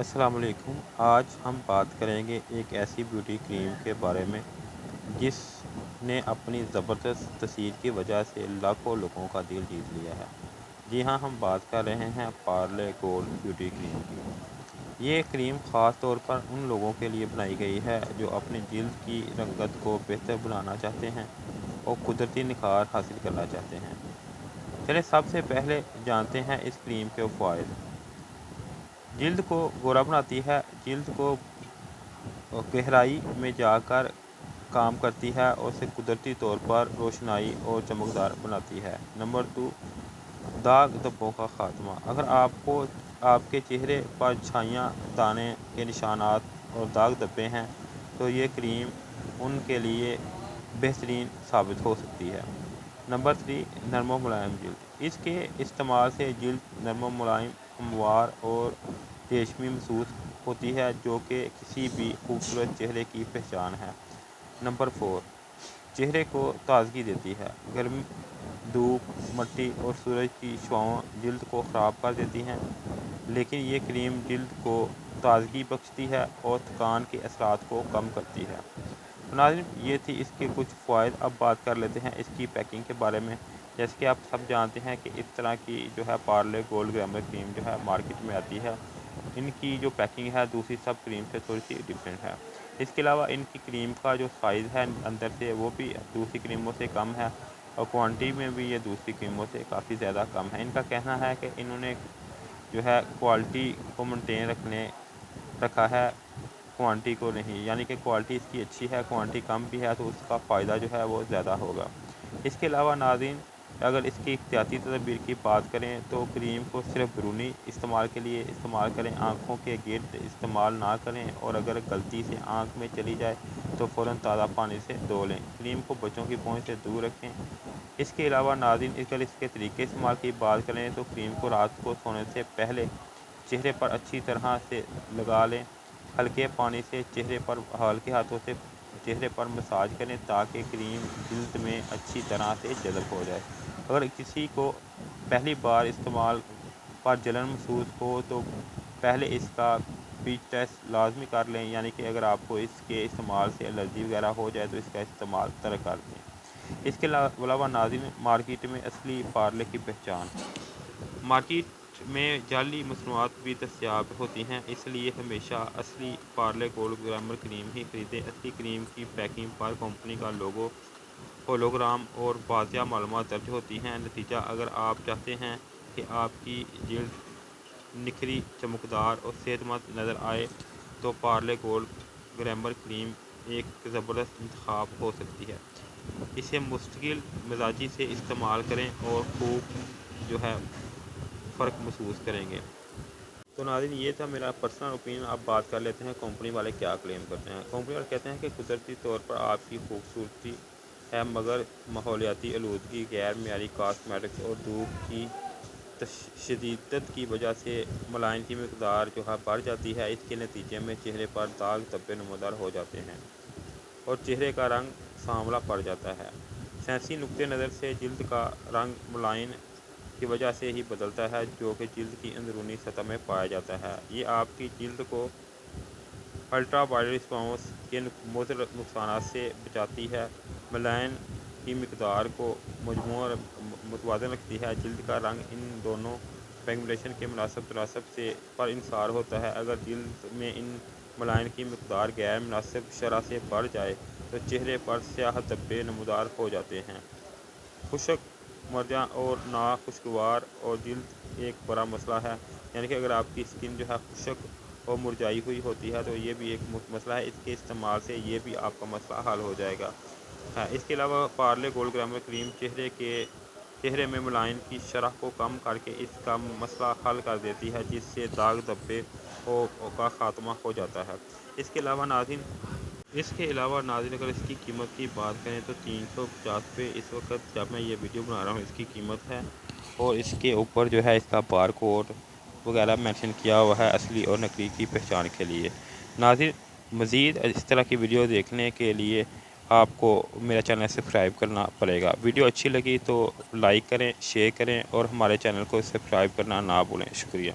السلام علیکم۔ آج ہم بات کریں گے ایک ایسی بیوٹی کریم کے بارے میں جس نے اپنی زبردست تاثیر کی وجہ سے لاکھوں لوگوں کا دل جیت لیا ہے۔ جی ہاں، ہم بات کر رہے ہیں پارلے گولڈ بیوٹی کریم کی۔ یہ کریم خاص طور پر ان لوگوں کے لیے بنائی گئی ہے جو اپنی جلد کی رنگت کو بہتر بنانا چاہتے ہیں اور قدرتی نکھار حاصل کرنا چاہتے ہیں۔ چلیں سب سے پہلے جانتے ہیں اس کریم کے فوائد۔ جلد کو گورا بناتی ہے، جلد کو گہرائی میں جا کر کام کرتی ہے اور اسے قدرتی طور پر روشنائی اور چمکدار بناتی ہے۔ نمبر 2، داغ دھبوں کا خاتمہ۔ اگر آپ کے چہرے پر چھائیاں، دانے کے نشانات اور داغ دھبے ہیں تو یہ کریم ان کے لیے بہترین ثابت ہو سکتی ہے۔ نمبر 3، نرم و ملائم جلد۔ اس کے استعمال سے جلد نرم و ملائم، ہموار اور ریشمی محسوس ہوتی ہے جو کہ کسی بھی خوبصورت چہرے کی پہچان ہے۔ نمبر 4، چہرے کو تازگی دیتی ہے۔ گرمی، دھوپ، مٹی اور سورج کی شعاعیں جلد کو خراب کر دیتی ہیں، لیکن یہ کریم جلد کو تازگی بخشتی ہے اور تھکان کے اثرات کو کم کرتی ہے۔ ناظرین، یہ تھی اس کے کچھ فوائد۔ اب بات کر لیتے ہیں اس کی پیکنگ کے بارے میں۔ جیسے کہ آپ سب جانتے ہیں کہ اس طرح کی جو ہے پارلے گولڈ گلیمر کریم جو ہے مارکیٹ میں آتی ہے، ان کی جو پیکنگ ہے دوسری سب کریم سے تھوڑی سی ڈفرینٹ ہے۔ اس کے علاوہ ان کی کریم کا جو سائز ہے اندر سے وہ بھی دوسری کریموں سے کم ہے اور کوانٹٹی میں بھی یہ دوسری کریموں سے کافی زیادہ کم ہے۔ ان کا کہنا ہے کہ انہوں نے جو ہے کوالٹی کو مینٹین رکھا ہے، کوانٹٹی کو نہیں، یعنی کہ کوالٹی اس کی اچھی ہے، کوانٹٹی کم بھی ہے تو اس کا فائدہ جو ہے وہ زیادہ ہوگا۔ اس کے علاوہ ناظرین، اگر اس کی احتیاطی تدابیر کی بات کریں تو کریم کو صرف بیرونی استعمال کے لیے استعمال کریں، آنکھوں کے گرد استعمال نہ کریں اور اگر غلطی سے آنکھ میں چلی جائے تو فوراً تازہ پانی سے دھو لیں۔ کریم کو بچوں کی پہنچ سے دور رکھیں۔ اس کے علاوہ ناظرین، اگر اس کے طریقے استعمال کی بات کریں تو کریم کو رات کو سونے سے پہلے چہرے پر اچھی طرح سے لگا لیں۔ ہلکے پانی سے ہلکے ہاتھوں سے چہرے پر مساج کریں تاکہ کریم جلد میں اچھی طرح سے جذب ہو جائے۔ اگر کسی کو پہلی بار استعمال پر جلن محسوس ہو تو پہلے اس کا پیچ ٹیسٹ لازمی کر لیں، یعنی کہ اگر آپ کو اس کے استعمال سے الرجی وغیرہ ہو جائے تو اس کا استعمال ترک کر دیں۔ اس کے علاوہ ناظرین، مارکیٹ میں اصلی پارلے کی پہچان۔ مارکیٹ میں جعلی مصنوعات بھی دستیاب ہوتی ہیں، اس لیے ہمیشہ اصلی پارلے گولڈ گلیمر کریم ہی خریدیں۔ اصلی کریم کی پیکنگ پر کمپنی کا لوگو، ہولوگرام اور واضح معلومات درج ہوتی ہیں۔ نتیجہ، اگر آپ چاہتے ہیں کہ آپ کی جلد نکھری، چمکدار اور صحت مند نظر آئے تو پارلے گولڈ گلیمر کریم ایک زبردست انتخاب ہو سکتی ہے۔ اسے مستقل مزاجی سے استعمال کریں اور خوب جو ہے فرق محسوس کریں گے۔ تو ناظرین، یہ تھا میرا پرسنل اوپینین۔ اب بات کر لیتے ہیں کمپنی والے کیا کلیم کرتے ہیں۔ کمپنی والے کہتے ہیں کہ قدرتی طور پر آپ کی خوبصورتی ہے، مگر ماحولیاتی آلودگی، غیر معیاری کاسمیٹکس اور دھوپ کی شدت کی وجہ سے ملائن کی مقدار جو ہے بڑھ جاتی ہے۔ اس کے نتیجے میں چہرے پر داغ دھبے نمودار ہو جاتے ہیں اور چہرے کا رنگ سانولا پڑ جاتا ہے۔ سائنسی نقطہ نظر سے جلد کا رنگ ملائن کی وجہ سے ہی بدلتا ہے جو کہ جلد کی اندرونی سطح میں پایا جاتا ہے۔ یہ آپ کی جلد کو الٹرا وائلیٹ رسپانس کے مضر نقصانات سے بچاتی ہے، ملائن کی مقدار کو متوازن رکھتی ہے۔ جلد کا رنگ ان دونوں پیگمنٹیشن کے مناسب تناسب سے پر انحصار ہوتا ہے۔ اگر جلد میں ان ملائن کی مقدار غیر مناسب شرح سے بڑھ جائے تو چہرے پر سیاہ دھبے نمودار ہو جاتے ہیں۔ خشک، مرجاں اور ناخوشگوار اور جلد ایک بڑا مسئلہ ہے، یعنی کہ اگر آپ کی سکن جو ہے خشک اور مرجھائی ہوئی ہوتی ہے تو یہ بھی ایک مسئلہ ہے۔ اس کے استعمال سے یہ بھی آپ کا مسئلہ حل ہو جائے گا۔ اس کے علاوہ پارلے گولڈ گلیمر کریم چہرے میں ملائن کی شرح کو کم کر کے اس کا مسئلہ حل کر دیتی ہے، جس سے داغ دھبے کا خاتمہ ہو جاتا ہے۔ اس کے علاوہ ناظرین، اگر اس کی قیمت کی بات کریں تو 350 روپے اس وقت جب میں یہ ویڈیو بنا رہا ہوں اس کی قیمت ہے، اور اس کے اوپر جو ہے اس کا بار کوڈ وغیرہ مینشن کیا ہوا ہے اصلی اور نقلی کی پہچان کے لیے۔ ناظرین، مزید اس طرح کی ویڈیو دیکھنے کے لیے آپ کو میرا چینل سبسکرائب کرنا پڑے گا۔ ویڈیو اچھی لگی تو لائک کریں، شیئر کریں اور ہمارے چینل کو سبسکرائب کرنا نہ بھولیں۔ شکریہ۔